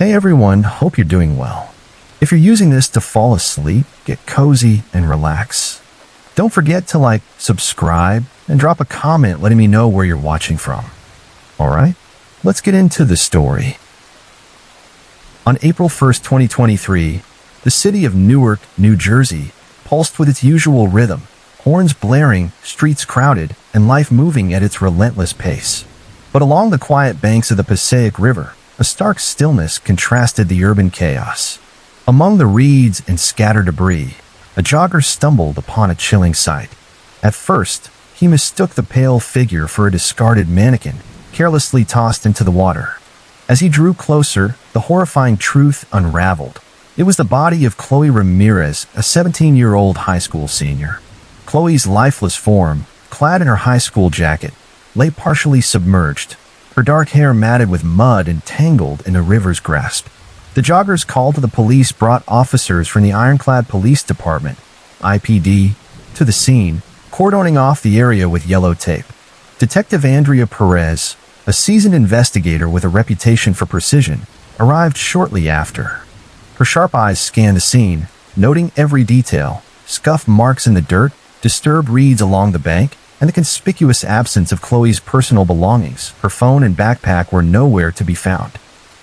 Hey everyone, hope you're doing well. If you're using this to fall asleep, get cozy, and relax, don't forget to subscribe, and drop a comment letting me know where you're watching from. Alright, let's get into the story. On April 1st, 2023, the city of Newark, New Jersey, pulsed with its usual rhythm, horns blaring, streets crowded, and life moving at its relentless pace. But along the quiet banks of the Passaic River, a stark stillness contrasted the urban chaos. Among the reeds and scattered debris, a jogger stumbled upon a chilling sight. At first, he mistook the pale figure for a discarded mannequin, carelessly tossed into the water. As he drew closer, the horrifying truth unraveled. It was the body of Chloe Ramirez, a 17-year-old high school senior. Chloe's lifeless form, clad in her high school jacket, lay partially submerged, her dark hair matted with mud and tangled in a river's grasp. The jogger's call to the police brought officers from the Ironclad Police Department, IPD, to the scene, cordoning off the area with yellow tape. Detective Andrea Perez, a seasoned investigator with a reputation for precision, arrived shortly after. Her sharp eyes scanned the scene, noting every detail: scuff marks in the dirt, disturbed reeds along the bank, and the conspicuous absence of Chloe's personal belongings. Her phone and backpack were nowhere to be found.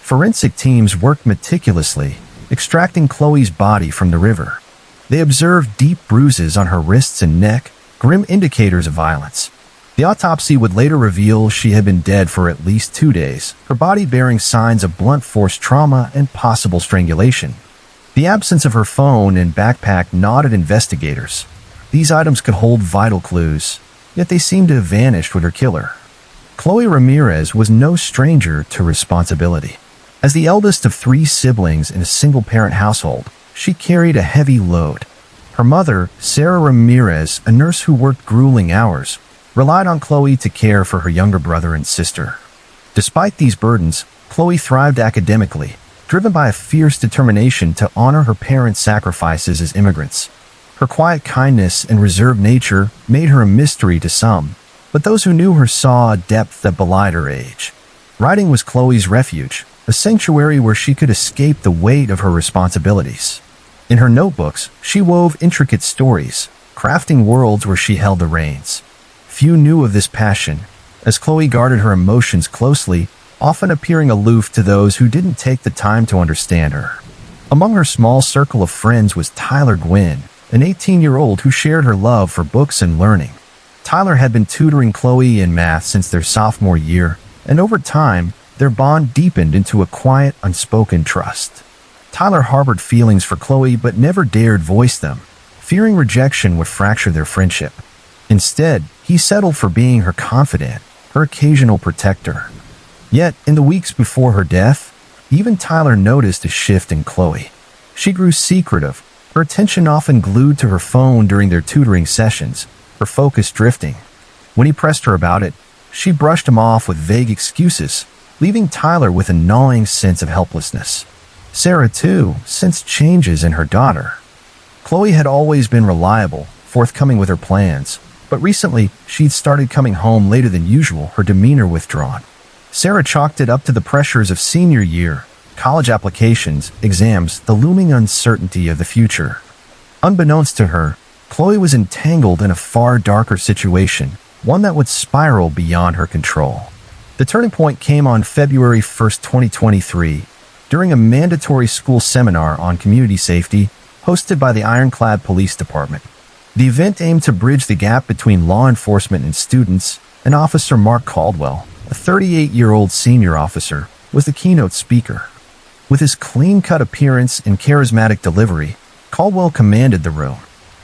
Forensic teams worked meticulously, extracting Chloe's body from the river. They observed deep bruises on her wrists and neck, grim indicators of violence. The autopsy would later reveal she had been dead for at least 2 days, her body bearing signs of blunt force trauma and possible strangulation. The absence of her phone and backpack nodded investigators. These items could hold vital clues, yet they seemed to have vanished with her killer. Chloe Ramirez was no stranger to responsibility. As the eldest of 3 siblings in a single-parent household, she carried a heavy load. Her mother, Sarah Ramirez, a nurse who worked grueling hours, relied on Chloe to care for her younger brother and sister. Despite these burdens, Chloe thrived academically, driven by a fierce determination to honor her parents' sacrifices as immigrants. Her quiet kindness and reserved nature made her a mystery to some, but those who knew her saw a depth that belied her age. Writing was Chloe's refuge, a sanctuary where she could escape the weight of her responsibilities. In her notebooks, she wove intricate stories, crafting worlds where she held the reins. Few knew of this passion, as Chloe guarded her emotions closely, often appearing aloof to those who didn't take the time to understand her. Among her small circle of friends was Tyler Gwynn, an 18-year-old who shared her love for books and learning. Tyler had been tutoring Chloe in math since their sophomore year, and over time, their bond deepened into a quiet, unspoken trust. Tyler harbored feelings for Chloe but never dared voice them, fearing rejection would fracture their friendship. Instead, he settled for being her confidant, her occasional protector. Yet, in the weeks before her death, even Tyler noticed a shift in Chloe. She grew secretive, her attention often glued to her phone during their tutoring sessions, her focus drifting. When he pressed her about it, she brushed him off with vague excuses, leaving Tyler with a gnawing sense of helplessness. Sarah, too, sensed changes in her daughter. Chloe had always been reliable, forthcoming with her plans, but recently she'd started coming home later than usual, her demeanor withdrawn. Sarah chalked it up to the pressures of senior year, college applications, exams, the looming uncertainty of the future. Unbeknownst to her, Chloe was entangled in a far darker situation, one that would spiral beyond her control. The turning point came on February 1st, 2023, during a mandatory school seminar on community safety hosted by the Ironclad Police Department. The event aimed to bridge the gap between law enforcement and students, and Officer Mark Caldwell, a 38-year-old senior officer, was the keynote speaker. With his clean-cut appearance and charismatic delivery, Caldwell commanded the room.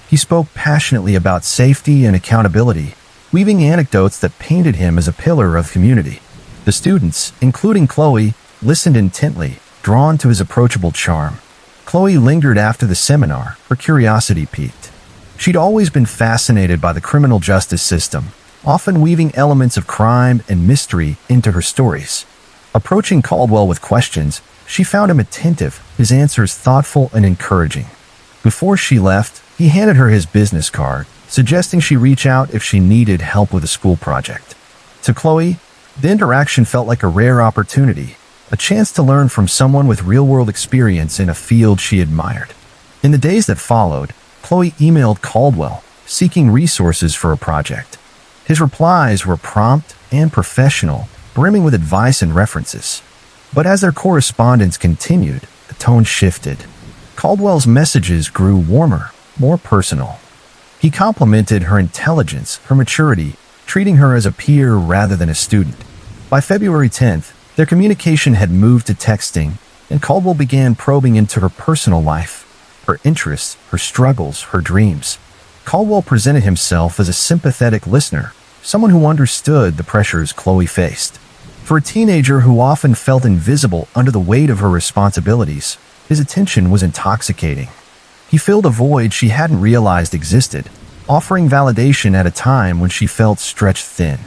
He spoke passionately about safety and accountability, weaving anecdotes that painted him as a pillar of community. The students, including Chloe, listened intently, drawn to his approachable charm. Chloe lingered after the seminar, her curiosity piqued. She'd always been fascinated by the criminal justice system, often weaving elements of crime and mystery into her stories. Approaching Caldwell with questions, she found him attentive, his answers thoughtful and encouraging. Before she left, he handed her his business card, suggesting she reach out if she needed help with a school project. To Chloe, the interaction felt like a rare opportunity, a chance to learn from someone with real-world experience in a field she admired. In the days that followed, Chloe emailed Caldwell, seeking resources for a project. His replies were prompt and professional, brimming with advice and references. But as their correspondence continued, the tone shifted. Caldwell's messages grew warmer, more personal. He complimented her intelligence, her maturity, treating her as a peer rather than a student. By February 10th, their communication had moved to texting, and Caldwell began probing into her personal life, her interests, her struggles, her dreams. Caldwell presented himself as a sympathetic listener, someone who understood the pressures Chloe faced. For a teenager who often felt invisible under the weight of her responsibilities, his attention was intoxicating. He filled a void she hadn't realized existed, offering validation at a time when she felt stretched thin.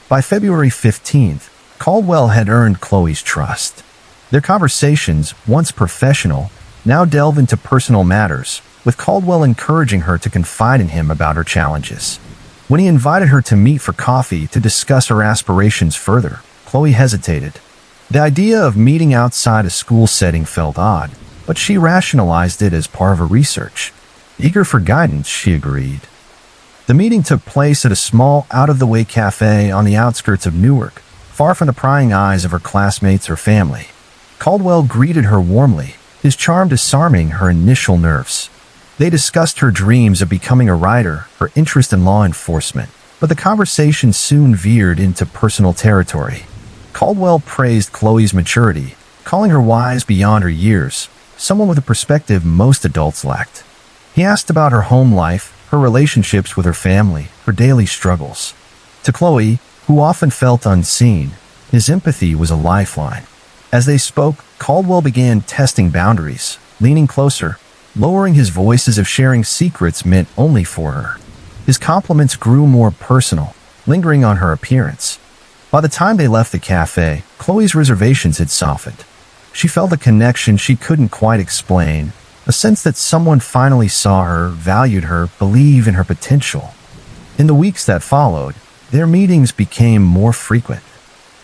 By February 15th, Caldwell had earned Chloe's trust. Their conversations, once professional, now delve into personal matters, with Caldwell encouraging her to confide in him about her challenges. When he invited her to meet for coffee to discuss her aspirations further, Chloe hesitated. The idea of meeting outside a school setting felt odd, but she rationalized it as part of her research. Eager for guidance, she agreed. The meeting took place at a small, out-of-the-way cafe on the outskirts of Newark, far from the prying eyes of her classmates or family. Caldwell greeted her warmly, his charm disarming her initial nerves. They discussed her dreams of becoming a writer, her interest in law enforcement, but the conversation soon veered into personal territory. Caldwell praised Chloe's maturity, calling her wise beyond her years, someone with a perspective most adults lacked. He asked about her home life, her relationships with her family, her daily struggles. To Chloe, who often felt unseen, his empathy was a lifeline. As they spoke, Caldwell began testing boundaries, leaning closer, lowering his voice as if sharing secrets meant only for her. His compliments grew more personal, lingering on her appearance. By the time they left the cafe, Chloe's reservations had softened. She felt a connection she couldn't quite explain, a sense that someone finally saw her, valued her, believed in her potential. In the weeks that followed, their meetings became more frequent.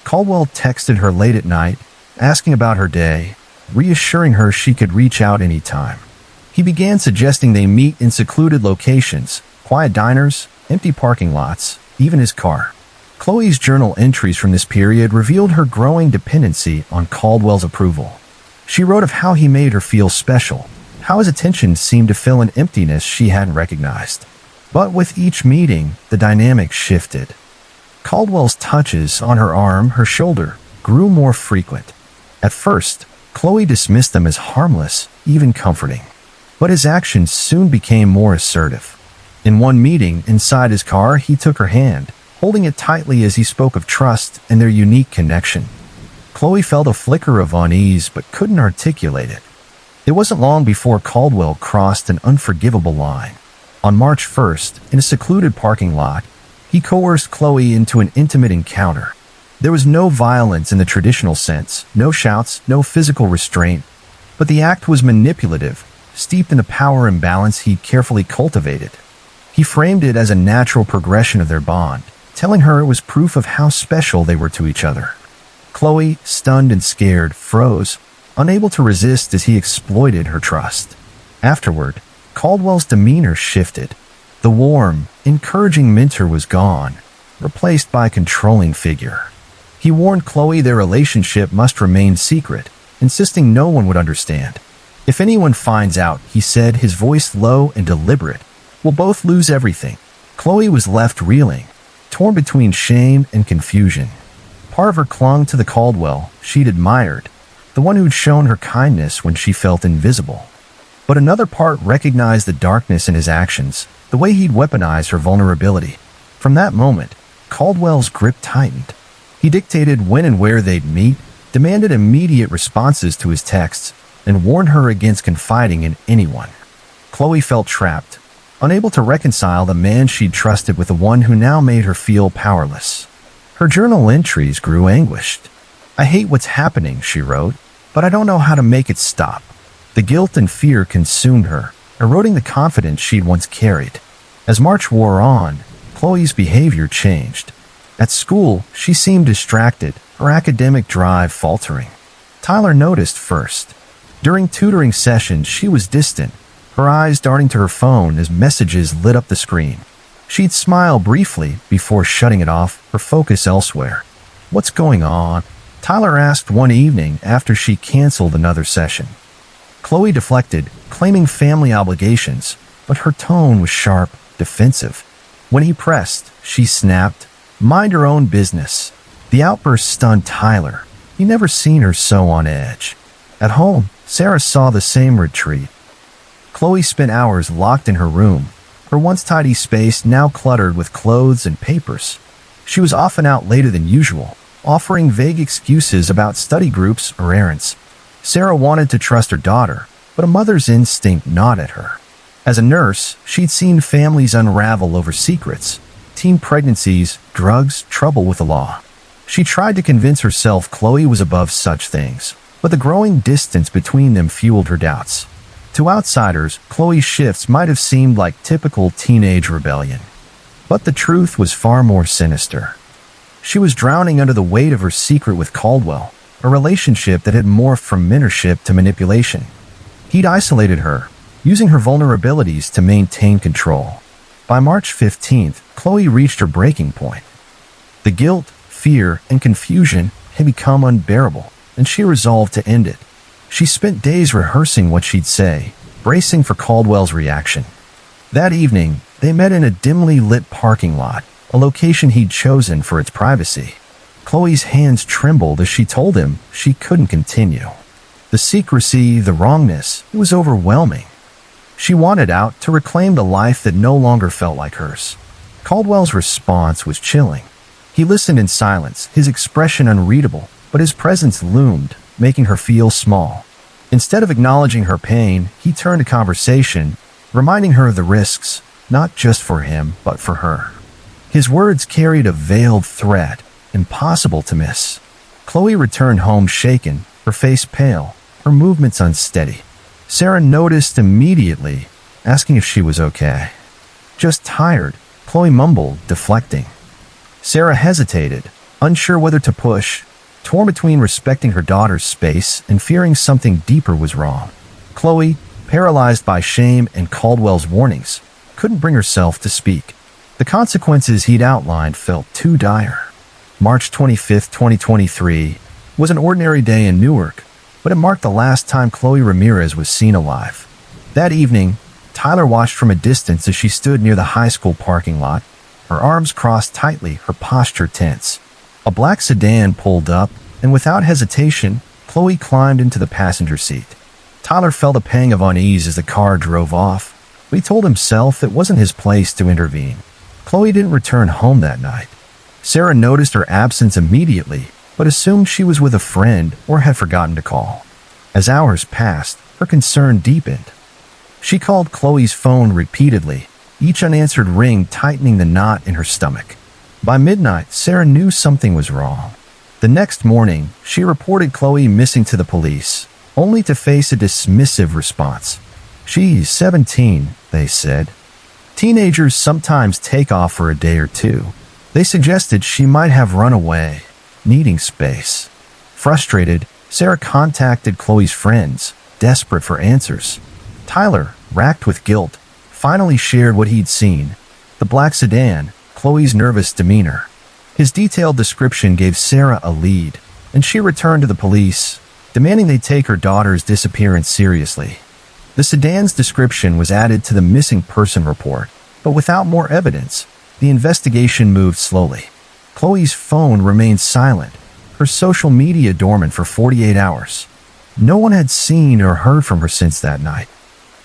Caldwell texted her late at night, asking about her day, reassuring her she could reach out anytime. He began suggesting they meet in secluded locations, quiet diners, empty parking lots, even his car. Chloe's journal entries from this period revealed her growing dependency on Caldwell's approval. She wrote of how he made her feel special, how his attention seemed to fill an emptiness she hadn't recognized. But with each meeting, the dynamic shifted. Caldwell's touches on her arm, her shoulder, grew more frequent. At first, Chloe dismissed them as harmless, even comforting. But his actions soon became more assertive. In one meeting, inside his car, he took her hand, holding it tightly as he spoke of trust and their unique connection. Chloe felt a flicker of unease but couldn't articulate it. It wasn't long before Caldwell crossed an unforgivable line. On March 1st, in a secluded parking lot, he coerced Chloe into an intimate encounter. There was no violence in the traditional sense, no shouts, no physical restraint, but the act was manipulative, steeped in the power imbalance he'd carefully cultivated. He framed it as a natural progression of their bond, telling her it was proof of how special they were to each other. Chloe, stunned and scared, froze, unable to resist as he exploited her trust. Afterward, Caldwell's demeanor shifted. The warm, encouraging mentor was gone, replaced by a controlling figure. He warned Chloe their relationship must remain secret, insisting no one would understand. If anyone finds out, he said, his voice low and deliberate, we'll both lose everything. Chloe was left reeling, torn between shame and confusion. Part of her clung to the Caldwell she'd admired, the one who'd shown her kindness when she felt invisible. But another part recognized the darkness in his actions, the way he'd weaponized her vulnerability. From that moment, Caldwell's grip tightened. He dictated when and where they'd meet, demanded immediate responses to his texts, and warned her against confiding in anyone. Chloe felt trapped, unable to reconcile the man she'd trusted with the one who now made her feel powerless. Her journal entries grew anguished. I hate what's happening, she wrote, but I don't know how to make it stop. The guilt and fear consumed her, eroding the confidence she'd once carried. As March wore on, Chloe's behavior changed. At school, she seemed distracted, her academic drive faltering. Tyler noticed first. During tutoring sessions, she was distant, her eyes darting to her phone as messages lit up the screen. She'd smile briefly before shutting it off, her focus elsewhere. "What's going on?" Tyler asked one evening after she canceled another session. Chloe deflected, claiming family obligations, but her tone was sharp, defensive. When he pressed, she snapped, "Mind your own business." The outburst stunned Tyler. He'd never seen her so on edge. At home, Sarah saw the same retreat. Chloe spent hours locked in her room, her once tidy space now cluttered with clothes and papers. She was often out later than usual, offering vague excuses about study groups or errands. Sarah wanted to trust her daughter, but a mother's instinct gnawed at her. As a nurse, she'd seen families unravel over secrets, teen pregnancies, drugs, trouble with the law. She tried to convince herself Chloe was above such things, but the growing distance between them fueled her doubts. To outsiders, Chloe's shifts might have seemed like typical teenage rebellion. But the truth was far more sinister. She was drowning under the weight of her secret with Caldwell, a relationship that had morphed from mentorship to manipulation. He'd isolated her, using her vulnerabilities to maintain control. By March 15th, Chloe reached her breaking point. The guilt, fear, and confusion had become unbearable, and she resolved to end it. She spent days rehearsing what she'd say, bracing for Caldwell's reaction. That evening, they met in a dimly lit parking lot, a location he'd chosen for its privacy. Chloe's hands trembled as she told him she couldn't continue. The secrecy, the wrongness, it was overwhelming. She wanted out to reclaim the life that no longer felt like hers. Caldwell's response was chilling. He listened in silence, his expression unreadable, but his presence loomed, making her feel small. Instead of acknowledging her pain, he turned to conversation, reminding her of the risks, not just for him, but for her. His words carried a veiled threat, impossible to miss. Chloe returned home shaken, her face pale, her movements unsteady. Sarah noticed immediately, asking if she was okay. "Just tired," Chloe mumbled, deflecting. Sarah hesitated, unsure whether to push, torn between respecting her daughter's space and fearing something deeper was wrong. Chloe, paralyzed by shame and Caldwell's warnings, couldn't bring herself to speak. The consequences he'd outlined felt too dire. March 25, 2023, was an ordinary day in Newark, but it marked the last time Chloe Ramirez was seen alive. That evening, Tyler watched from a distance as she stood near the high school parking lot, her arms crossed tightly, her posture tense. A black sedan pulled up, and without hesitation, Chloe climbed into the passenger seat. Tyler felt a pang of unease as the car drove off, but he told himself it wasn't his place to intervene. Chloe didn't return home that night. Sarah noticed her absence immediately, but assumed she was with a friend or had forgotten to call. As hours passed, her concern deepened. She called Chloe's phone repeatedly, each unanswered ring tightening the knot in her stomach. By midnight, Sarah knew something was wrong. The next morning, she reported Chloe missing to the police, only to face a dismissive response. "She's 17, they said. Teenagers sometimes take off for a day or two. They suggested she might have run away, needing space." Frustrated, Sarah contacted Chloe's friends, desperate for answers. Tyler, racked with guilt, finally shared what he'd seen: the black sedan, Chloe's nervous demeanor. His detailed description gave Sarah a lead, and she returned to the police, demanding they take her daughter's disappearance seriously. The sedan's description was added to the missing person report, but without more evidence, the investigation moved slowly. Chloe's phone remained silent, her social media dormant for 48 hours. No one had seen or heard from her since that night.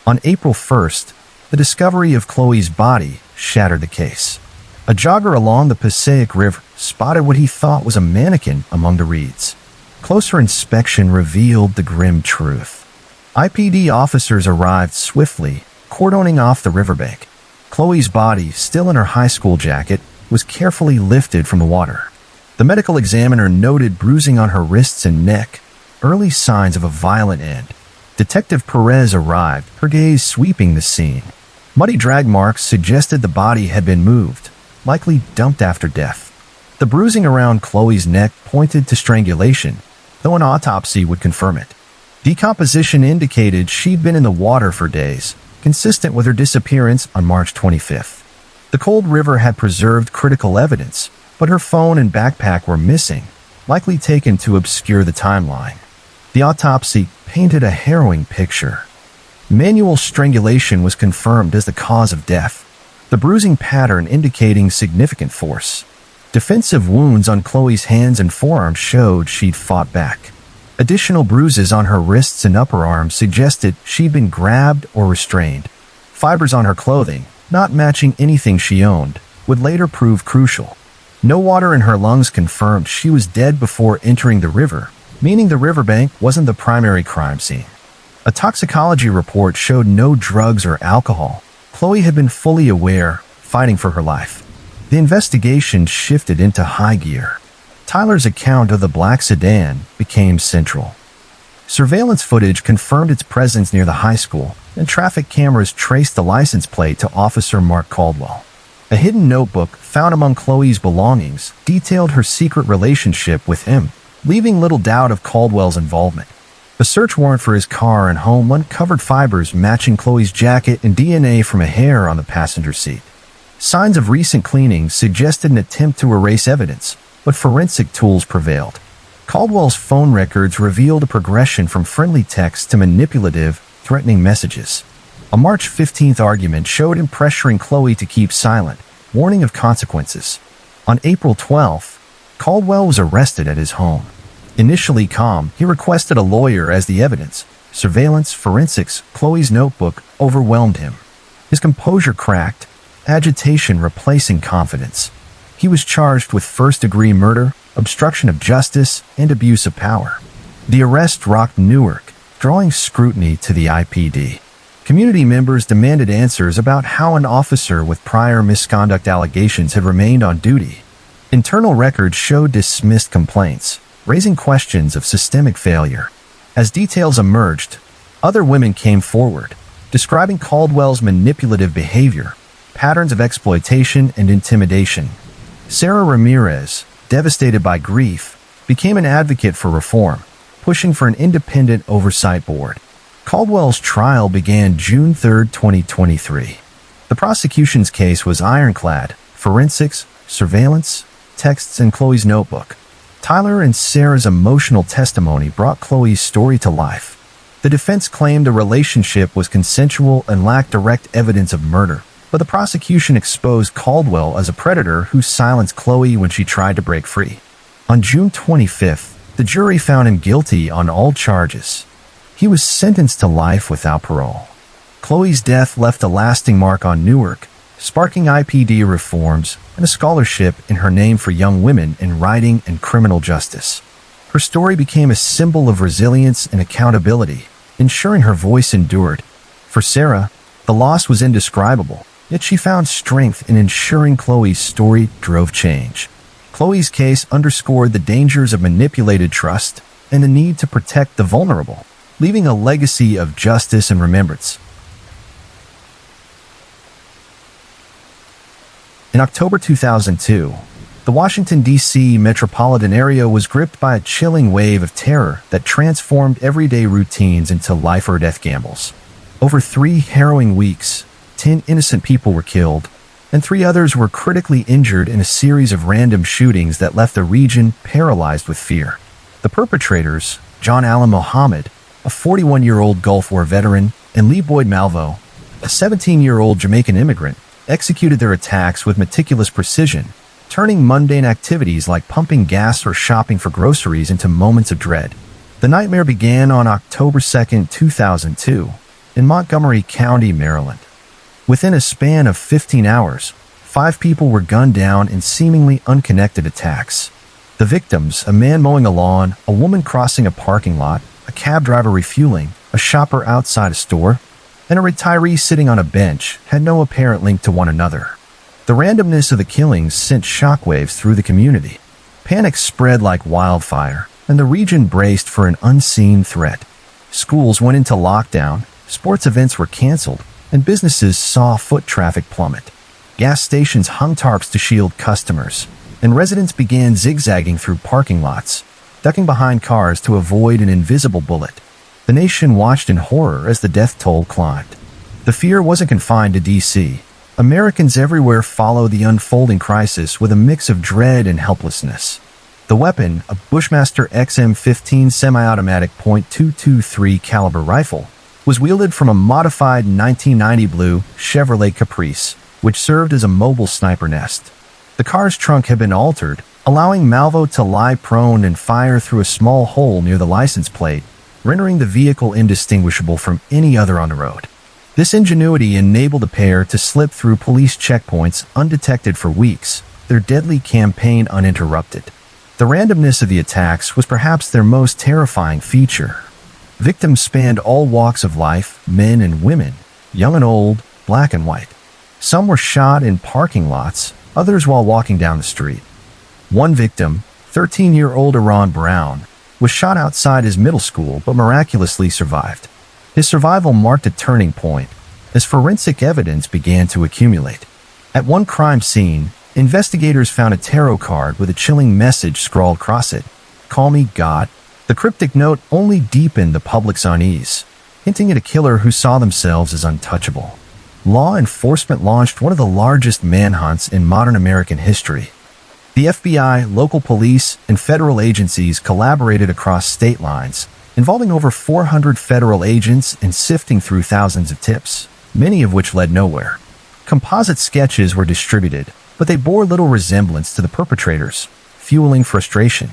On April 1st, the discovery of Chloe's body shattered the case. A jogger along the Passaic River spotted what he thought was a mannequin among the reeds. Closer inspection revealed the grim truth. IPD officers arrived swiftly, cordoning off the riverbank. Chloe's body, still in her high school jacket, was carefully lifted from the water. The medical examiner noted bruising on her wrists and neck, early signs of a violent end. Detective Perez arrived, her gaze sweeping the scene. Muddy drag marks suggested the body had been moved, likely dumped after death. The bruising around Chloe's neck pointed to strangulation, though an autopsy would confirm it. Decomposition indicated she'd been in the water for days, consistent with her disappearance on March 25th. The cold river had preserved critical evidence, but her phone and backpack were missing, likely taken to obscure the timeline. The autopsy painted a harrowing picture. Manual strangulation was confirmed as the cause of death, the bruising pattern indicating significant force. Defensive wounds on Chloe's hands and forearms showed she'd fought back. Additional bruises on her wrists and upper arms suggested she'd been grabbed or restrained. Fibers on her clothing, not matching anything she owned, would later prove crucial. No water in her lungs confirmed she was dead before entering the river, meaning the riverbank wasn't the primary crime scene. A toxicology report showed no drugs or alcohol. Chloe had been fully aware, fighting for her life. The investigation shifted into high gear. Tyler's account of the black sedan became central. Surveillance footage confirmed its presence near the high school, and traffic cameras traced the license plate to Officer Mark Caldwell. A hidden notebook found among Chloe's belongings detailed her secret relationship with him, leaving little doubt of Caldwell's involvement. A search warrant for his car and home uncovered fibers matching Chloe's jacket and DNA from a hair on the passenger seat. Signs of recent cleaning suggested an attempt to erase evidence, but forensic tools prevailed. Caldwell's phone records revealed a progression from friendly texts to manipulative, threatening messages. A March 15th argument showed him pressuring Chloe to keep silent, warning of consequences. On April 12th, Caldwell was arrested at his home. Initially calm, he requested a lawyer as the evidence. Surveillance, forensics, Chloe's notebook overwhelmed him. His composure cracked, agitation replacing confidence. He was charged with first-degree murder, obstruction of justice, and abuse of power. The arrest rocked Newark, drawing scrutiny to the IPD. Community members demanded answers about how an officer with prior misconduct allegations had remained on duty. Internal records showed dismissed complaints, raising questions of systemic failure. As details emerged, other women came forward, describing Caldwell's manipulative behavior, patterns of exploitation and intimidation. Sarah Ramirez, devastated by grief, became an advocate for reform, pushing for an independent oversight board. Caldwell's trial began June 3, 2023. The prosecution's case was ironclad: forensics, surveillance, texts, and Chloe's notebook. Tyler and Sarah's emotional testimony brought Chloe's story to life. The defense claimed the relationship was consensual and lacked direct evidence of murder, but the prosecution exposed Caldwell as a predator who silenced Chloe when she tried to break free. On June 25th, the jury found him guilty on all charges. He was sentenced to life without parole. Chloe's death left a lasting mark on Newark, sparking IPD reforms and a scholarship in her name for young women in writing and criminal justice. Her story became a symbol of resilience and accountability, ensuring her voice endured. For Sarah, the loss was indescribable, yet she found strength in ensuring Chloe's story drove change. Chloe's case underscored the dangers of manipulated trust and the need to protect the vulnerable, leaving a legacy of justice and remembrance. In October 2002, the Washington, D.C. metropolitan area was gripped by a chilling wave of terror that transformed everyday routines into life-or-death gambles. Over 3 harrowing weeks, 10 innocent people were killed, and 3 others were critically injured in a series of random shootings that left the region paralyzed with fear. The perpetrators, John Allen Mohammed, a 41-year-old Gulf War veteran, and Lee Boyd Malvo, a 17-year-old Jamaican immigrant, executed their attacks with meticulous precision, turning mundane activities like pumping gas or shopping for groceries into moments of dread. The nightmare began on October 2, 2002, in Montgomery County, Maryland. Within a span of 15 hours, 5 people were gunned down in seemingly unconnected attacks. The victims, a man mowing a lawn, a woman crossing a parking lot, a cab driver refueling, a shopper outside a store, and a retiree sitting on a bench, had no apparent link to one another. The randomness of the killings sent shockwaves through the community. Panic spread like wildfire, and the region braced for an unseen threat. Schools went into lockdown, sports events were canceled, and businesses saw foot traffic plummet. Gas stations hung tarps to shield customers, and residents began zigzagging through parking lots, ducking behind cars to avoid an invisible bullet. The nation watched in horror as the death toll climbed. The fear wasn't confined to D.C. Americans everywhere followed the unfolding crisis with a mix of dread and helplessness. The weapon, a Bushmaster XM15 semi-automatic .223 caliber rifle, was wielded from a modified 1990 blue Chevrolet Caprice, which served as a mobile sniper nest. The car's trunk had been altered, allowing Malvo to lie prone and fire through a small hole near the license plate, rendering the vehicle indistinguishable from any other on the road. This ingenuity enabled the pair to slip through police checkpoints undetected for weeks, their deadly campaign uninterrupted. The randomness of the attacks was perhaps their most terrifying feature. Victims spanned all walks of life, men and women, young and old, black and white. Some were shot in parking lots, others while walking down the street. One victim, 13-year-old Aaron Brown, was shot outside his middle school but miraculously survived. His survival marked a turning point as forensic evidence began to accumulate. At one crime scene, investigators found a tarot card with a chilling message scrawled across it, "Call me God." The cryptic note only deepened the public's unease, hinting at a killer who saw themselves as untouchable. Law enforcement launched one of the largest manhunts in modern American history. The FBI, local police, and federal agencies collaborated across state lines, involving over 400 federal agents and sifting through thousands of tips, many of which led nowhere. Composite sketches were distributed, but they bore little resemblance to the perpetrators, fueling frustration.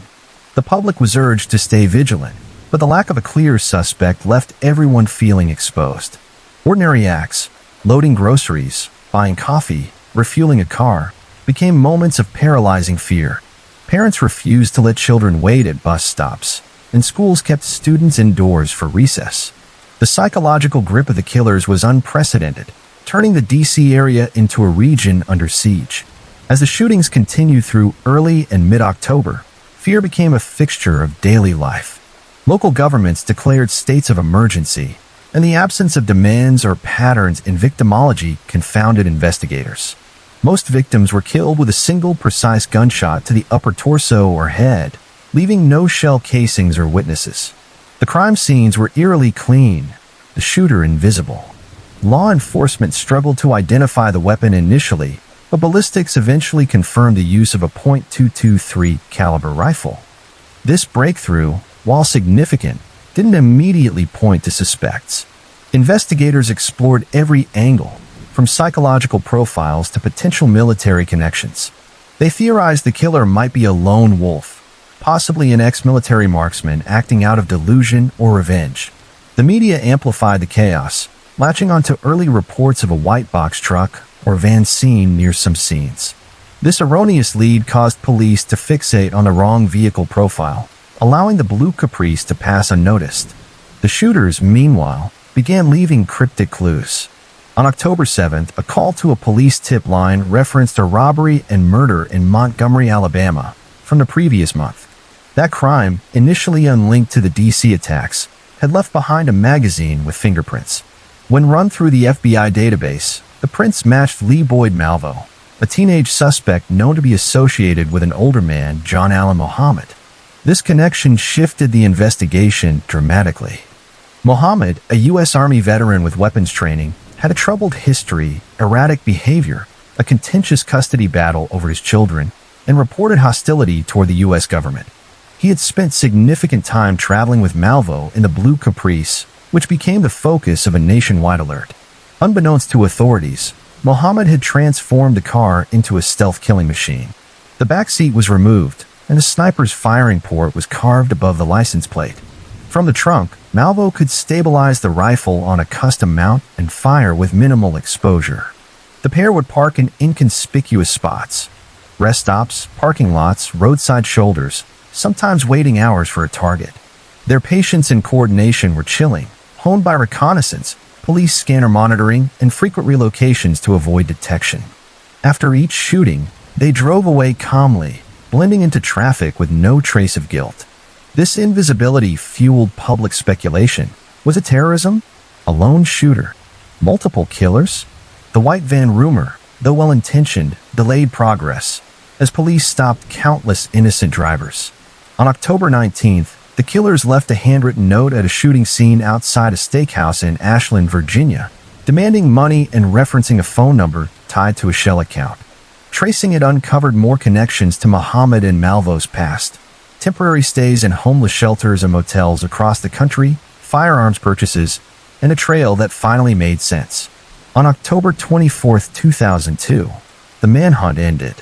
The public was urged to stay vigilant, but the lack of a clear suspect left everyone feeling exposed. Ordinary acts, loading groceries, buying coffee, refueling a car, became moments of paralyzing fear. Parents refused to let children wait at bus stops, and schools kept students indoors for recess. The psychological grip of the killers was unprecedented, turning the D.C. area into a region under siege. As the shootings continued through early and mid-October, fear became a fixture of daily life. Local governments declared states of emergency, and the absence of demands or patterns in victimology confounded investigators. Most victims were killed with a single precise gunshot to the upper torso or head, leaving no shell casings or witnesses. The crime scenes were eerily clean, the shooter invisible. Law enforcement struggled to identify the weapon initially, but ballistics eventually confirmed the use of a .223 caliber rifle. This breakthrough, while significant, didn't immediately point to suspects. Investigators explored every angle, from psychological profiles to potential military connections. They theorized the killer might be a lone wolf, possibly an ex-military marksman acting out of delusion or revenge. The media amplified the chaos, latching onto early reports of a white box truck or van seen near some scenes. This erroneous lead caused police to fixate on the wrong vehicle profile, allowing the blue Caprice to pass unnoticed. The shooters, meanwhile, began leaving cryptic clues. On October 7th, a call to a police tip line referenced a robbery and murder in Montgomery, Alabama, from the previous month. That crime, initially unlinked to the D.C. attacks, had left behind a magazine with fingerprints. When run through the FBI database, the prints matched Lee Boyd Malvo, a teenage suspect known to be associated with an older man, John Allen Muhammad. This connection shifted the investigation dramatically. Muhammad, a U.S. Army veteran with weapons training, had a troubled history, erratic behavior, a contentious custody battle over his children, and reported hostility toward the U.S. government. He had spent significant time traveling with Malvo in the blue Caprice, which became the focus of a nationwide alert. Unbeknownst to authorities, Muhammad had transformed the car into a stealth killing machine. The back seat was removed, and the sniper's firing port was carved above the license plate. From the trunk, Malvo could stabilize the rifle on a custom mount and fire with minimal exposure. The pair would park in inconspicuous spots: rest stops, parking lots, roadside shoulders, sometimes waiting hours for a target. Their patience and coordination were chilling, honed by reconnaissance, police scanner monitoring, and frequent relocations to avoid detection. After each shooting, they drove away calmly, blending into traffic with no trace of guilt. This invisibility fueled public speculation. Was it terrorism? A lone shooter? Multiple killers? The white van rumor, though well-intentioned, delayed progress, as police stopped countless innocent drivers. On October 19th, the killers left a handwritten note at a shooting scene outside a steakhouse in Ashland, Virginia, demanding money and referencing a phone number tied to a shell account. Tracing it uncovered more connections to Muhammad and Malvo's past: temporary stays in homeless shelters and motels across the country, firearms purchases, and a trail that finally made sense. On October 24, 2002, the manhunt ended.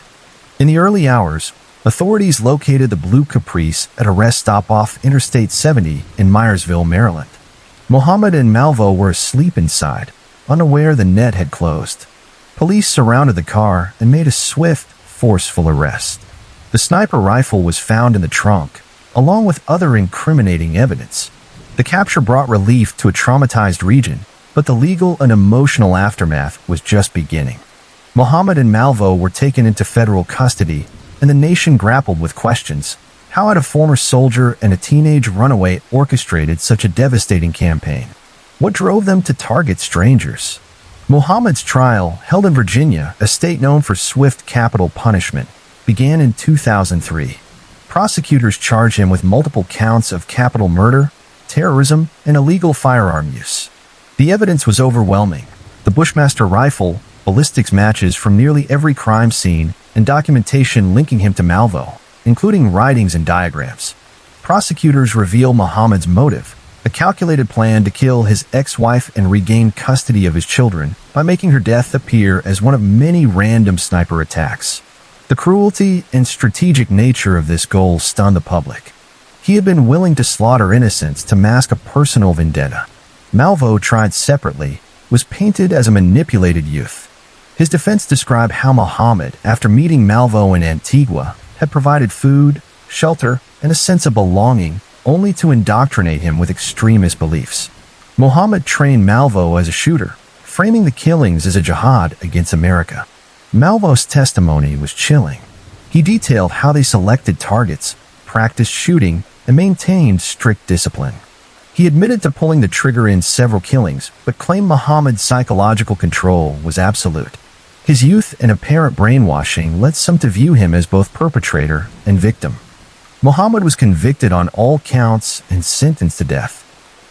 In the early hours, authorities located the Blue Caprice at a rest stop off Interstate 70 in Myersville, Maryland. Muhammad and Malvo were asleep inside, unaware the net had closed. Police surrounded the car and made a swift, forceful arrest. The sniper rifle was found in the trunk, along with other incriminating evidence. The capture brought relief to a traumatized region, but the legal and emotional aftermath was just beginning. Muhammad and Malvo were taken into federal custody, and the nation grappled with questions. How had a former soldier and a teenage runaway orchestrated such a devastating campaign? What drove them to target strangers? Muhammad's trial, held in Virginia, a state known for swift capital punishment, began in 2003. Prosecutors charged him with multiple counts of capital murder, terrorism, and illegal firearm use. The evidence was overwhelming: the Bushmaster rifle, ballistics matches from nearly every crime scene, and documentation linking him to Malvo, including writings and diagrams. Prosecutors reveal Muhammad's motive: a calculated plan to kill his ex-wife and regain custody of his children by making her death appear as one of many random sniper attacks. The cruelty and strategic nature of this goal stunned the public. He had been willing to slaughter innocents to mask a personal vendetta. Malvo, tried separately, was painted as a manipulated youth. His defense described how Muhammad, after meeting Malvo in Antigua, had provided food, shelter, and a sense of belonging, only to indoctrinate him with extremist beliefs. Muhammad trained Malvo as a shooter, framing the killings as a jihad against America. Malvo's testimony was chilling. He detailed how they selected targets, practiced shooting, and maintained strict discipline. He admitted to pulling the trigger in several killings, but claimed Muhammad's psychological control was absolute. His youth and apparent brainwashing led some to view him as both perpetrator and victim. Muhammad was convicted on all counts and sentenced to death.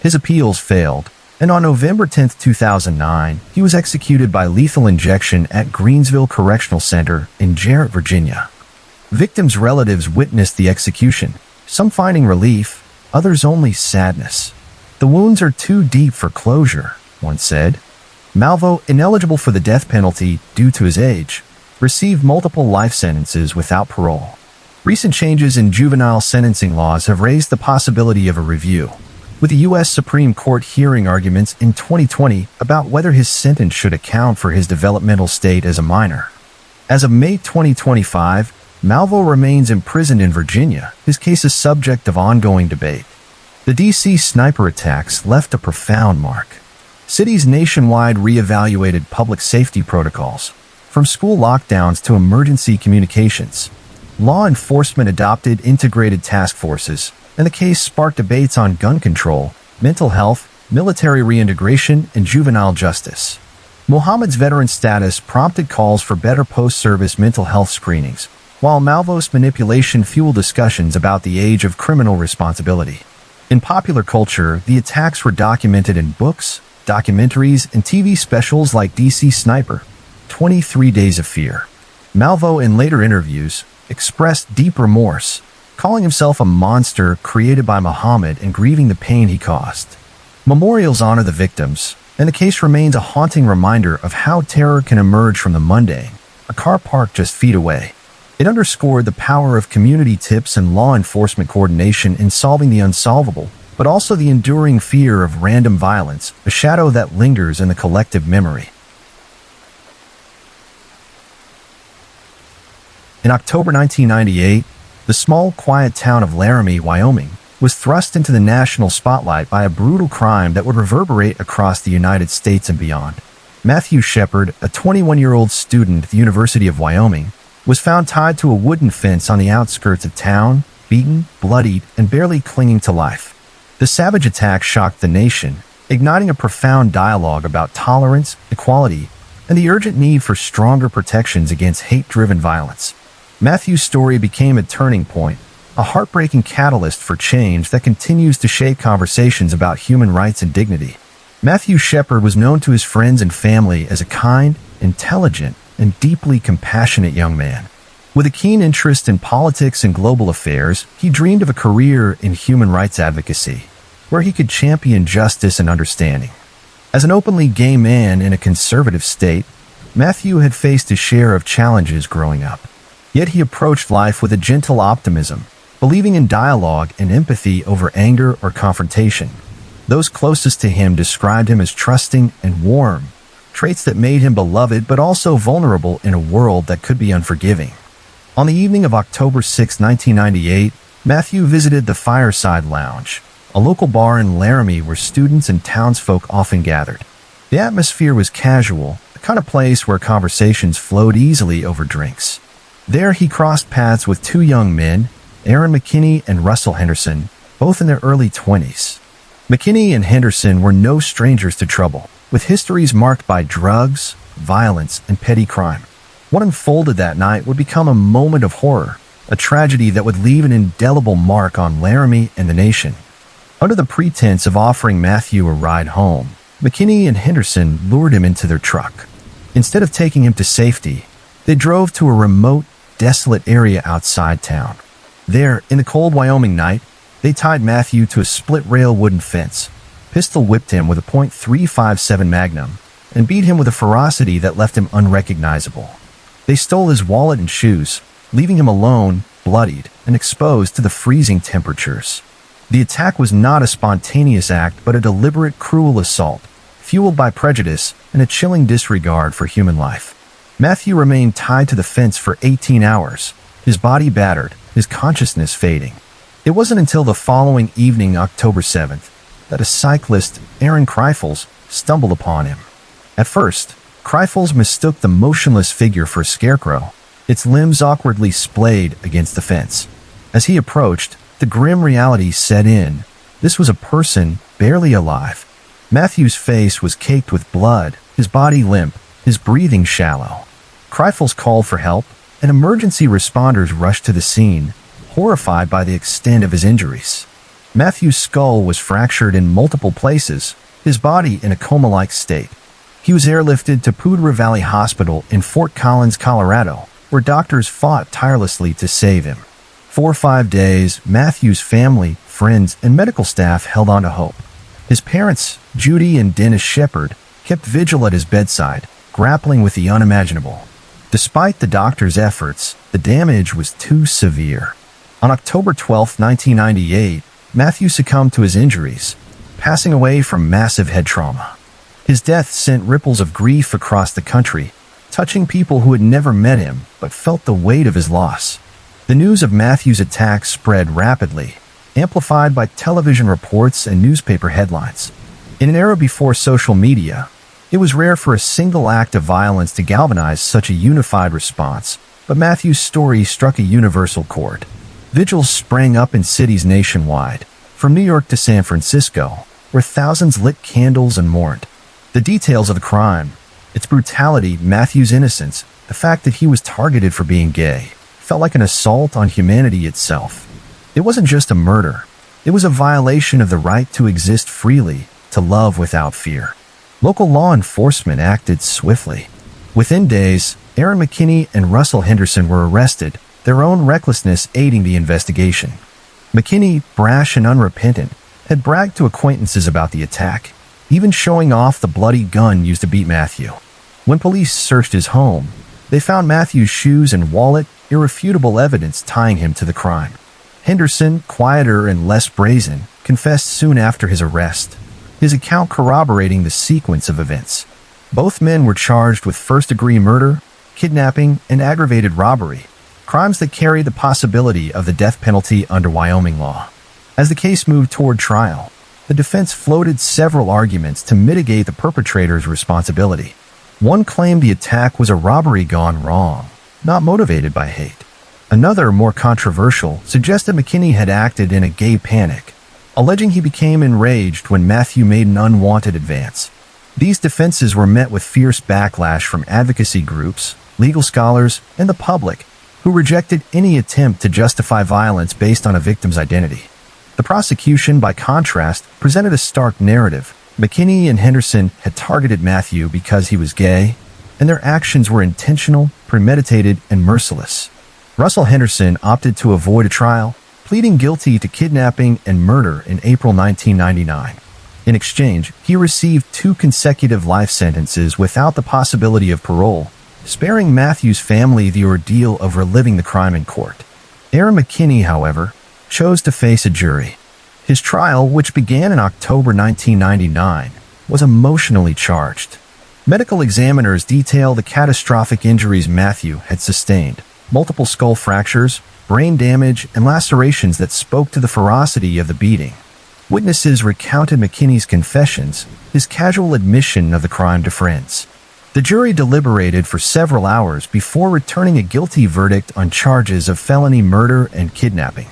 His appeals failed, and on November 10, 2009, he was executed by lethal injection at Greensville Correctional Center in Jarrett, Virginia. Victims' relatives witnessed the execution, some finding relief, others only sadness. "The wounds are too deep for closure," one said. Malvo, ineligible for the death penalty due to his age, received multiple life sentences without parole. Recent changes in juvenile sentencing laws have raised the possibility of a review, with the U.S. Supreme Court hearing arguments in 2020 about whether his sentence should account for his developmental state as a minor. As of May 2025, Malvo remains imprisoned in Virginia, his case is subject of ongoing debate. The D.C. sniper attacks left a profound mark. Cities nationwide reevaluated public safety protocols, from school lockdowns to emergency communications. Law enforcement adopted integrated task forces, and the case sparked debates on gun control, mental health, military reintegration, and juvenile justice. Muhammad's veteran status prompted calls for better post-service mental health screenings, while Malvo's manipulation fueled discussions about the age of criminal responsibility. In popular culture, the attacks were documented in books, documentaries, and TV specials like DC Sniper, 23 Days of Fear. Malvo, in later interviews, expressed deep remorse, calling himself a monster created by Muhammad and grieving the pain he caused. Memorials honor the victims, and the case remains a haunting reminder of how terror can emerge from the mundane, a car parked just feet away. It underscored the power of community tips and law enforcement coordination in solving the unsolvable, but also the enduring fear of random violence, a shadow that lingers in the collective memory. In October 1998, the small, quiet town of Laramie, Wyoming, was thrust into the national spotlight by a brutal crime that would reverberate across the United States and beyond. Matthew Shepard, a 21-year-old student at the University of Wyoming, was found tied to a wooden fence on the outskirts of town, beaten, bloodied, and barely clinging to life. The savage attack shocked the nation, igniting a profound dialogue about tolerance, equality, and the urgent need for stronger protections against hate-driven violence. Matthew's story became a turning point, a heartbreaking catalyst for change that continues to shape conversations about human rights and dignity. Matthew Shepard was known to his friends and family as a kind, intelligent, and deeply compassionate young man. With a keen interest in politics and global affairs, he dreamed of a career in human rights advocacy, where he could champion justice and understanding. As an openly gay man in a conservative state, Matthew had faced his share of challenges growing up. Yet he approached life with a gentle optimism, believing in dialogue and empathy over anger or confrontation. Those closest to him described him as trusting and warm, traits that made him beloved but also vulnerable in a world that could be unforgiving. On the evening of October 6, 1998, Matthew visited the Fireside Lounge, a local bar in Laramie where students and townsfolk often gathered. The atmosphere was casual, the kind of place where conversations flowed easily over drinks. There he crossed paths with two young men, Aaron McKinney and Russell Henderson, both in their early 20s. McKinney and Henderson were no strangers to trouble, with histories marked by drugs, violence, and petty crime. What unfolded that night would become a moment of horror, a tragedy that would leave an indelible mark on Laramie and the nation. Under the pretense of offering Matthew a ride home, McKinney and Henderson lured him into their truck. Instead of taking him to safety, they drove to a remote, desolate area outside town. There, in the cold Wyoming night, they tied Matthew to a split-rail wooden fence, pistol-whipped him with a .357 Magnum, and beat him with a ferocity that left him unrecognizable. They stole his wallet and shoes, leaving him alone, bloodied, and exposed to the freezing temperatures. The attack was not a spontaneous act, but a deliberate, cruel assault, fueled by prejudice and a chilling disregard for human life. Matthew remained tied to the fence for 18 hours, his body battered, his consciousness fading. It wasn't until the following evening, October 7th, that a cyclist, Aaron Kreifels, stumbled upon him. At first, Kreifels mistook the motionless figure for a scarecrow, its limbs awkwardly splayed against the fence. As he approached, the grim reality set in. This was a person barely alive. Matthew's face was caked with blood, his body limp, his breathing shallow. Kreifels called for help, and emergency responders rushed to the scene, horrified by the extent of his injuries. Matthew's skull was fractured in multiple places, his body in a coma-like state. He was airlifted to Poudre Valley Hospital in Fort Collins, Colorado, where doctors fought tirelessly to save him. For 5 days, Matthew's family, friends, and medical staff held on to hope. His parents, Judy and Dennis Shepard, kept vigil at his bedside, grappling with the unimaginable. Despite the doctors' efforts, the damage was too severe. On October 12, 1998, Matthew succumbed to his injuries, passing away from massive head trauma. His death sent ripples of grief across the country, touching people who had never met him but felt the weight of his loss. The news of Matthew's attack spread rapidly, amplified by television reports and newspaper headlines. In an era before social media, it was rare for a single act of violence to galvanize such a unified response, but Matthew's story struck a universal chord. Vigils sprang up in cities nationwide, from New York to San Francisco, where thousands lit candles and mourned. The details of the crime, its brutality, Matthew's innocence, the fact that he was targeted for being gay, felt like an assault on humanity itself. It wasn't just a murder. It was a violation of the right to exist freely, to love without fear. Local law enforcement acted swiftly. Within days, Aaron McKinney and Russell Henderson were arrested, their own recklessness aiding the investigation. McKinney, brash and unrepentant, had bragged to acquaintances about the attack, even showing off the bloody gun used to beat Matthew. When police searched his home, they found Matthew's shoes and wallet, irrefutable evidence tying him to the crime. Henderson, quieter and less brazen, confessed soon after his arrest, his account corroborating the sequence of events. Both men were charged with first-degree murder, kidnapping, and aggravated robbery, crimes that carry the possibility of the death penalty under Wyoming law. As the case moved toward trial, the defense floated several arguments to mitigate the perpetrator's responsibility. One claimed the attack was a robbery gone wrong, not motivated by hate. Another, more controversial, suggested McKinney had acted in a gay panic, alleging he became enraged when Matthew made an unwanted advance. These defenses were met with fierce backlash from advocacy groups, legal scholars, and the public, who rejected any attempt to justify violence based on a victim's identity. The prosecution, by contrast, presented a stark narrative. McKinney and Henderson had targeted Matthew because he was gay, and their actions were intentional, premeditated, and merciless. Russell Henderson opted to avoid a trial, pleading guilty to kidnapping and murder in April 1999. In exchange, he received 2 consecutive life sentences without the possibility of parole, sparing Matthew's family the ordeal of reliving the crime in court. Aaron McKinney, however, chose to face a jury. His trial, which began in October 1999, was emotionally charged. Medical examiners detail the catastrophic injuries Matthew had sustained: multiple skull fractures, brain damage, and lacerations that spoke to the ferocity of the beating. Witnesses recounted McKinney's confessions, his casual admission of the crime to friends. The jury deliberated for several hours before returning a guilty verdict on charges of felony murder and kidnapping.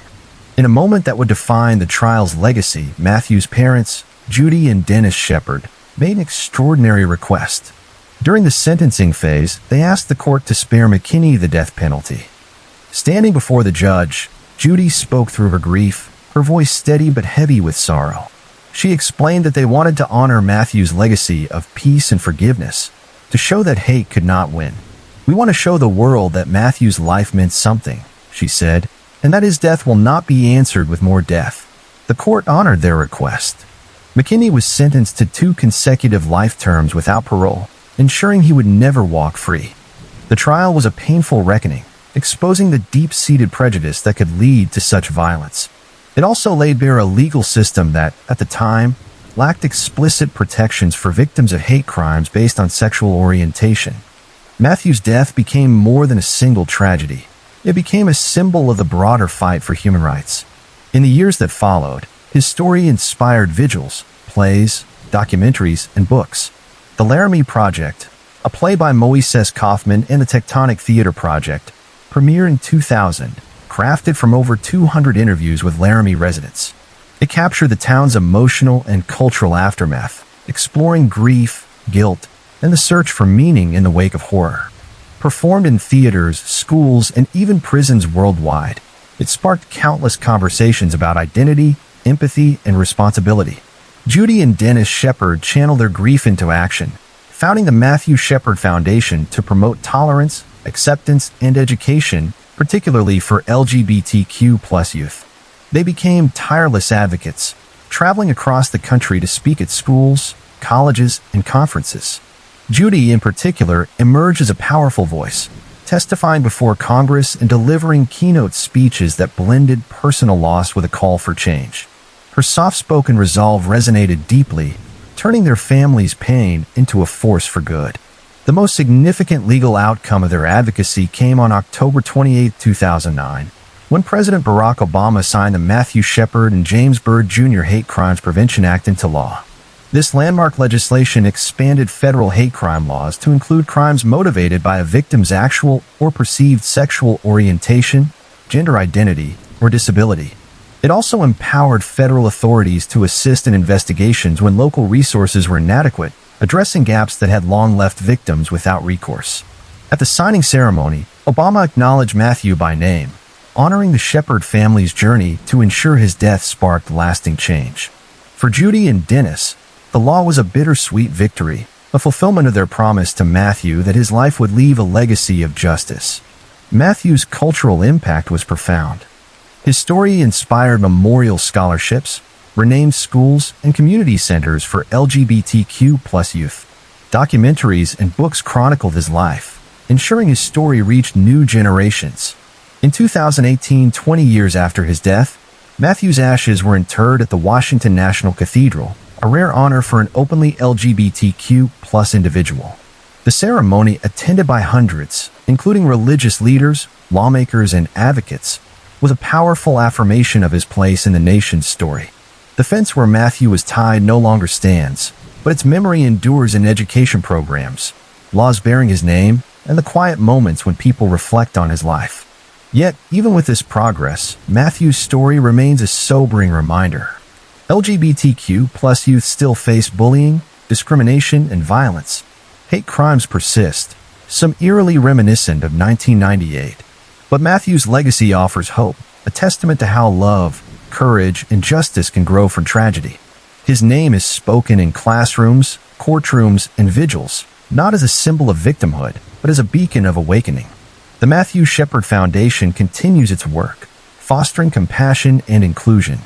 In a moment that would define the trial's legacy, Matthew's parents, Judy and Dennis Shepard, made an extraordinary request. During the sentencing phase, they asked the court to spare McKinney the death penalty. Standing before the judge, Judy spoke through her grief, her voice steady but heavy with sorrow. She explained that they wanted to honor Matthew's legacy of peace and forgiveness, to show that hate could not win. "We want to show the world that Matthew's life meant something," she said, "and that his death will not be answered with more death." The court honored their request. McKinney was sentenced to 2 consecutive life terms without parole, ensuring he would never walk free. The trial was a painful reckoning, exposing the deep-seated prejudice that could lead to such violence. It also laid bare a legal system that, at the time, lacked explicit protections for victims of hate crimes based on sexual orientation. Matthew's death became more than a single tragedy. It became a symbol of the broader fight for human rights. In the years that followed, his story inspired vigils, plays, documentaries, and books. The Laramie Project, a play by Moises Kaufman and the Tectonic Theater Project, premiered in 2000, crafted from over 200 interviews with Laramie residents. It captured the town's emotional and cultural aftermath, exploring grief, guilt, and the search for meaning in the wake of horror. Performed in theaters, schools, and even prisons worldwide, it sparked countless conversations about identity, empathy, and responsibility. Judy and Dennis Shepard channeled their grief into action, founding the Matthew Shepard Foundation to promote tolerance, acceptance, and education, particularly for LGBTQ+ youth. They became tireless advocates, traveling across the country to speak at schools, colleges, and conferences. Judy, in particular, emerged as a powerful voice, testifying before Congress and delivering keynote speeches that blended personal loss with a call for change. Her soft-spoken resolve resonated deeply, turning their family's pain into a force for good. The most significant legal outcome of their advocacy came on October 28, 2009, when President Barack Obama signed the Matthew Shepard and James Byrd Jr. Hate Crimes Prevention Act into law. This landmark legislation expanded federal hate crime laws to include crimes motivated by a victim's actual or perceived sexual orientation, gender identity, or disability. It also empowered federal authorities to assist in investigations when local resources were inadequate, addressing gaps that had long left victims without recourse. At the signing ceremony, Obama acknowledged Matthew by name, honoring the Shepard family's journey to ensure his death sparked lasting change. For Judy and Dennis, the law was a bittersweet victory, a fulfillment of their promise to Matthew that his life would leave a legacy of justice. Matthew's cultural impact was profound. His story inspired memorial scholarships, renamed schools, and community centers for LGBTQ+ youth. Documentaries and books chronicled his life, ensuring his story reached new generations. In 2018, 20 years after his death, Matthew's ashes were interred at the Washington National Cathedral, a rare honor for an openly LGBTQ+ individual. The ceremony, attended by hundreds, including religious leaders, lawmakers, and advocates, was a powerful affirmation of his place in the nation's story. The fence where Matthew was tied no longer stands, but its memory endures in education programs, laws bearing his name, and the quiet moments when people reflect on his life. Yet, even with this progress, Matthew's story remains a sobering reminder. LGBTQ+ youth still face bullying, discrimination, and violence. Hate crimes persist, some eerily reminiscent of 1998. But Matthew's legacy offers hope, a testament to how love, courage, and justice can grow from tragedy. His name is spoken in classrooms, courtrooms, and vigils, not as a symbol of victimhood, but as a beacon of awakening. The Matthew Shepard Foundation continues its work, fostering compassion and inclusion.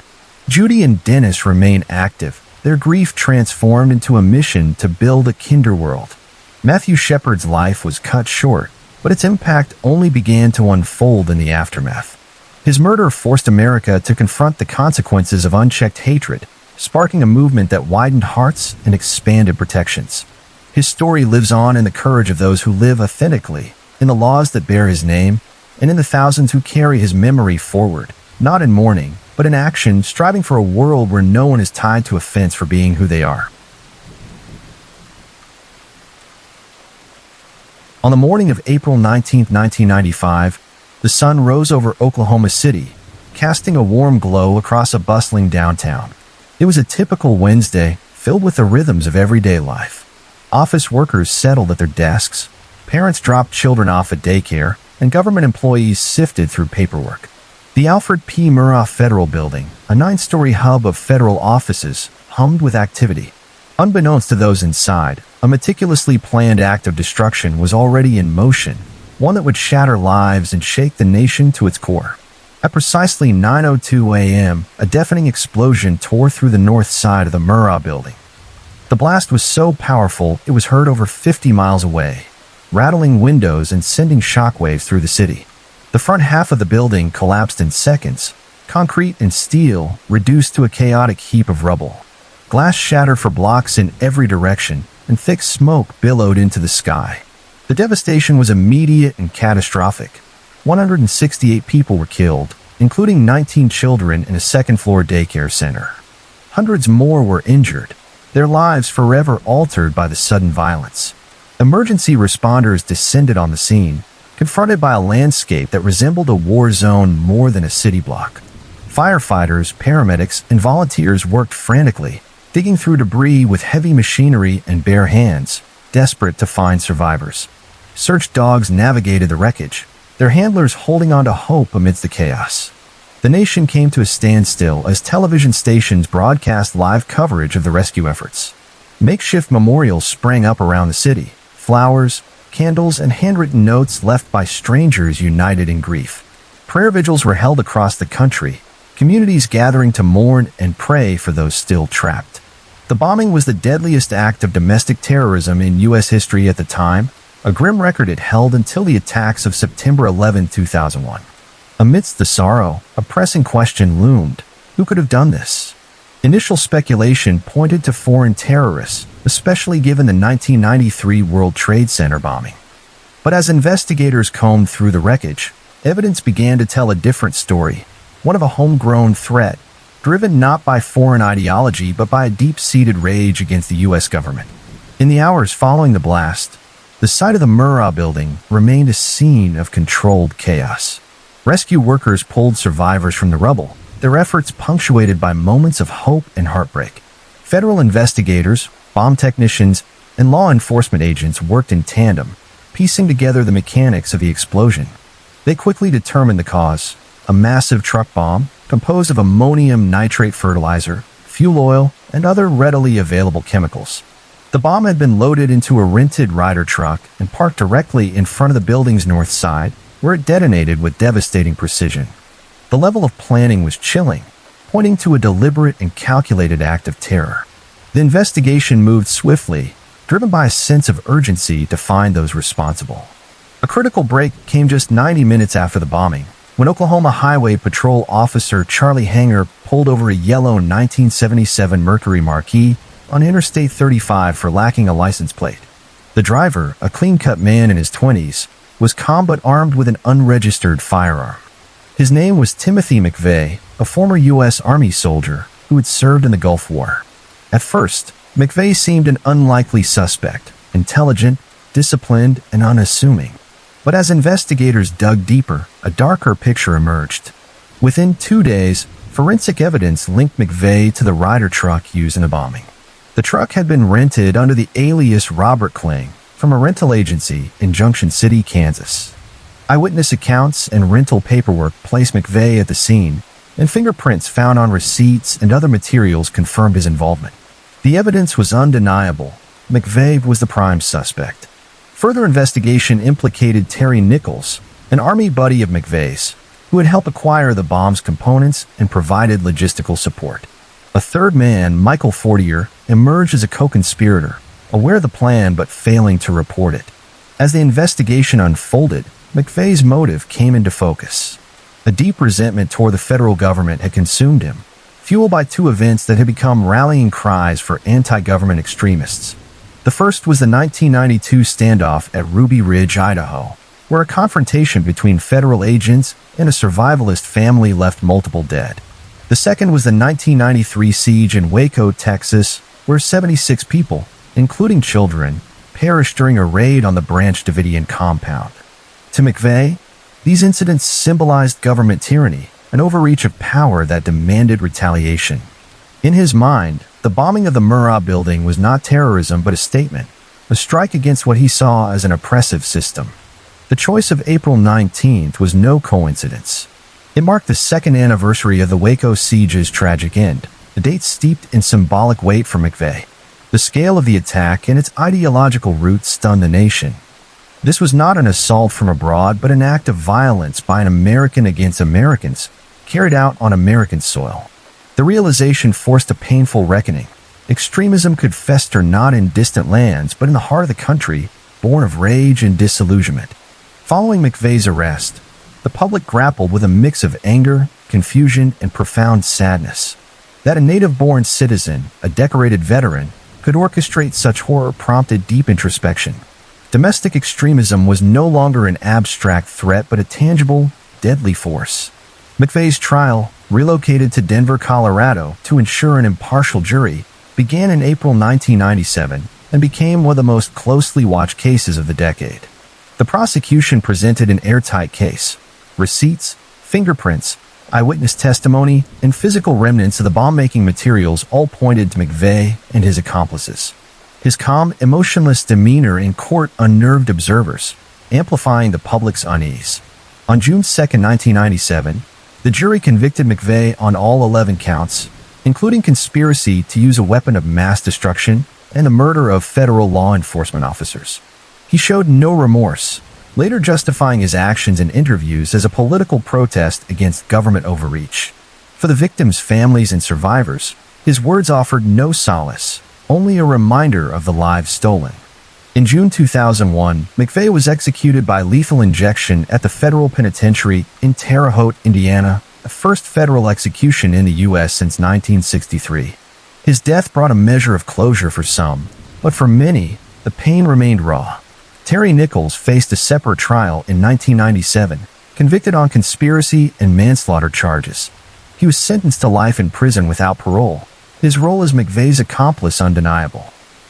Judy and Dennis remain active, their grief transformed into a mission to build a kinder world. Matthew Shepard's life was cut short, but its impact only began to unfold in the aftermath. His murder forced America to confront the consequences of unchecked hatred, sparking a movement that widened hearts and expanded protections. His story lives on in the courage of those who live authentically, in the laws that bear his name, and in the thousands who carry his memory forward, not in mourning, but in action, striving for a world where no one is tied to a fence for being who they are. On the morning of April 19, 1995, the sun rose over Oklahoma City, casting a warm glow across a bustling downtown. It was a typical Wednesday, filled with the rhythms of everyday life. Office workers settled at their desks, parents dropped children off at daycare, and government employees sifted through paperwork. The Alfred P. Murrah Federal Building, a 9-story hub of federal offices, hummed with activity. Unbeknownst to those inside, a meticulously planned act of destruction was already in motion, one that would shatter lives and shake the nation to its core. At precisely 9:02 a.m., a deafening explosion tore through the north side of the Murrah Building. The blast was so powerful it was heard over 50 miles away, rattling windows and sending shockwaves through the city. The front half of the building collapsed in seconds, concrete and steel reduced to a chaotic heap of rubble. Glass shattered for blocks in every direction, and thick smoke billowed into the sky. The devastation was immediate and catastrophic. 168 people were killed, including 19 children in a second-floor daycare center. Hundreds more were injured, their lives forever altered by the sudden violence. Emergency responders descended on the scene, confronted by a landscape that resembled a war zone more than a city block. Firefighters, paramedics, and volunteers worked frantically, digging through debris with heavy machinery and bare hands, desperate to find survivors. Search dogs navigated the wreckage, their handlers holding on to hope amidst the chaos. The nation came to a standstill as television stations broadcast live coverage of the rescue efforts. Makeshift memorials sprang up around the city, flowers, candles, and handwritten notes left by strangers united in grief. Prayer vigils were held across the country, communities gathering to mourn and pray for those still trapped. The bombing was the deadliest act of domestic terrorism in U.S. history at the time, a grim record it held until the attacks of September 11, 2001. Amidst the sorrow, a pressing question loomed: who could have done this? Initial speculation pointed to foreign terrorists, especially given the 1993 World Trade Center bombing. But as investigators combed through the wreckage, evidence began to tell a different story, one of a homegrown threat, driven not by foreign ideology but by a deep-seated rage against the U.S. government. In the hours following the blast, the site of the Murrah Building remained a scene of controlled chaos. Rescue workers pulled survivors from the rubble, their efforts punctuated by moments of hope and heartbreak. Federal investigators, bomb technicians, and law enforcement agents worked in tandem, piecing together the mechanics of the explosion. They quickly determined the cause: a massive truck bomb composed of ammonium nitrate fertilizer, fuel oil, and other readily available chemicals. The bomb had been loaded into a rented Ryder truck and parked directly in front of the building's north side, where it detonated with devastating precision. The level of planning was chilling, pointing to a deliberate and calculated act of terror. The investigation moved swiftly, driven by a sense of urgency to find those responsible. A critical break came just 90 minutes after the bombing, when Oklahoma Highway Patrol Officer Charlie Hanger pulled over a yellow 1977 Mercury Marquis on Interstate 35 for lacking a license plate. The driver, a clean-cut man in his 20s, was calm but armed with an unregistered firearm. His name was Timothy McVeigh, a former U.S. Army soldier who had served in the Gulf War. At first, McVeigh seemed an unlikely suspect, intelligent, disciplined, and unassuming. But as investigators dug deeper, a darker picture emerged. Within 2 days, forensic evidence linked McVeigh to the Ryder truck used in the bombing. The truck had been rented under the alias Robert Kling from a rental agency in Junction City, Kansas. Eyewitness accounts and rental paperwork placed McVeigh at the scene, and fingerprints found on receipts and other materials confirmed his involvement. The evidence was undeniable. McVeigh was the prime suspect. Further investigation implicated Terry Nichols, an army buddy of McVeigh's, who had helped acquire the bomb's components and provided logistical support. A third man, Michael Fortier, emerged as a co-conspirator, aware of the plan but failing to report it. As the investigation unfolded, McVeigh's motive came into focus. A deep resentment toward the federal government had consumed him, fueled by two events that had become rallying cries for anti-government extremists. The first was the 1992 standoff at Ruby Ridge, Idaho, where a confrontation between federal agents and a survivalist family left multiple dead. The second was the 1993 siege in Waco, Texas, where 76 people, including children, perished during a raid on the Branch Davidian compound. To McVeigh, these incidents symbolized government tyranny, an overreach of power that demanded retaliation. In his mind, the bombing of the Murrah building was not terrorism but a statement, a strike against what he saw as an oppressive system. The choice of April 19th was no coincidence. It marked the second anniversary of the Waco siege's tragic end, a date steeped in symbolic weight for McVeigh. The scale of the attack and its ideological roots stunned the nation. This was not an assault from abroad, but an act of violence by an American against Americans, carried out on American soil. The realization forced a painful reckoning. Extremism could fester not in distant lands, but in the heart of the country, born of rage and disillusionment. Following McVeigh's arrest, the public grappled with a mix of anger, confusion, and profound sadness. That a native-born citizen, a decorated veteran, could orchestrate such horror prompted deep introspection. Domestic extremism was no longer an abstract threat but a tangible, deadly force. McVeigh's trial, relocated to Denver, Colorado to ensure an impartial jury, began in April 1997 and became one of the most closely watched cases of the decade. The prosecution presented an airtight case. Receipts, fingerprints, eyewitness testimony, and physical remnants of the bomb-making materials all pointed to McVeigh and his accomplices. His calm, emotionless demeanor in court unnerved observers, amplifying the public's unease. On June 2, 1997, the jury convicted McVeigh on all 11 counts, including conspiracy to use a weapon of mass destruction and the murder of federal law enforcement officers. He showed no remorse, later justifying his actions in interviews as a political protest against government overreach. For the victims' families and survivors, his words offered no solace, only a reminder of the lives stolen. In June 2001, McVeigh was executed by lethal injection at the federal penitentiary in Terre Haute, Indiana, the first federal execution in the U.S. since 1963. His death brought a measure of closure for some, but for many, the pain remained raw. Terry Nichols faced a separate trial in 1997, convicted on conspiracy and manslaughter charges. He was sentenced to life in prison without parole. His role as McVeigh's accomplice undeniable.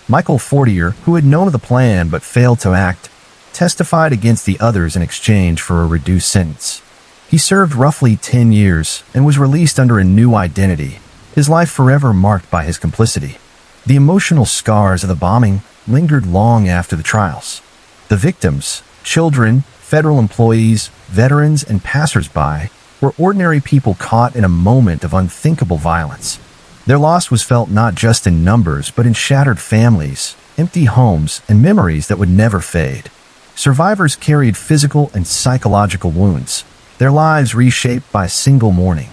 Michael Fortier, who had known of the plan but failed to act, testified against the others in exchange for a reduced sentence. He served roughly 10 years and was released under a new identity, his life forever marked by his complicity. The emotional scars of the bombing lingered long after the trials. The victims, children, federal employees, veterans, and passers-by, were ordinary people caught in a moment of unthinkable violence. Their loss was felt not just in numbers but in shattered families, empty homes, and memories that would never fade. Survivors carried physical and psychological wounds, their lives reshaped by a single morning.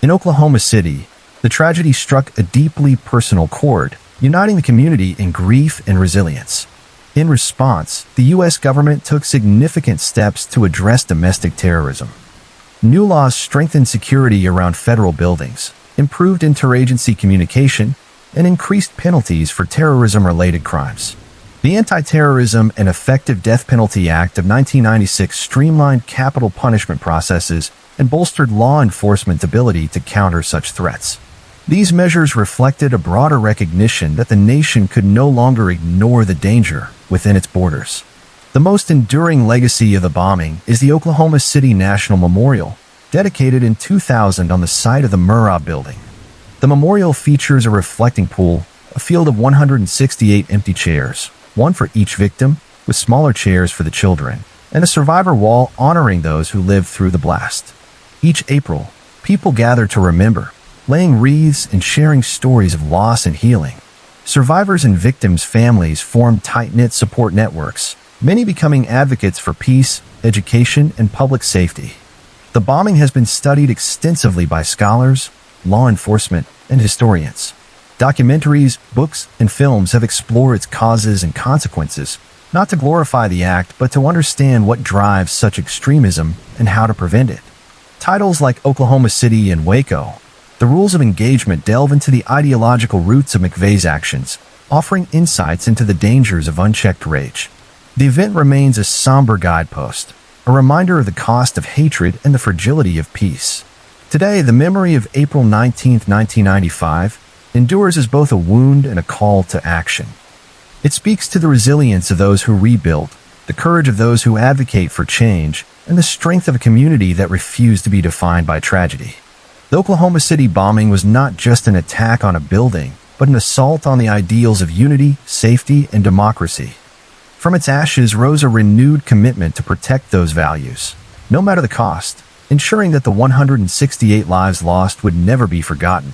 In Oklahoma City, the tragedy struck a deeply personal chord, uniting the community in grief and resilience. In response, the U.S. government took significant steps to address domestic terrorism. New laws strengthened security around federal buildings, improved interagency communication, and increased penalties for terrorism-related crimes. The Anti-Terrorism and Effective Death Penalty Act of 1996 streamlined capital punishment processes and bolstered law enforcement's ability to counter such threats. These measures reflected a broader recognition that the nation could no longer ignore the danger within its borders. The most enduring legacy of the bombing is the Oklahoma City National Memorial, dedicated in 2000 on the site of the Murrah building. The memorial features a reflecting pool, a field of 168 empty chairs, one for each victim, with smaller chairs for the children, and a survivor wall honoring those who lived through the blast. Each April, people gather to remember, laying wreaths and sharing stories of loss and healing. Survivors and victims' families form tight-knit support networks, many becoming advocates for peace, education, and public safety. The bombing has been studied extensively by scholars, law enforcement, and historians. Documentaries, books, and films have explored its causes and consequences, not to glorify the act, but to understand what drives such extremism and how to prevent it. Titles like Oklahoma City and Waco, The Rules of Engagement delve into the ideological roots of McVeigh's actions, offering insights into the dangers of unchecked rage. The event remains a somber guidepost, a reminder of the cost of hatred and the fragility of peace. Today, the memory of April 19, 1995, endures as both a wound and a call to action. It speaks to the resilience of those who rebuild, the courage of those who advocate for change, and the strength of a community that refused to be defined by tragedy. The Oklahoma City bombing was not just an attack on a building, but an assault on the ideals of unity, safety, and democracy. From its ashes rose a renewed commitment to protect those values, no matter the cost, ensuring that the 168 lives lost would never be forgotten.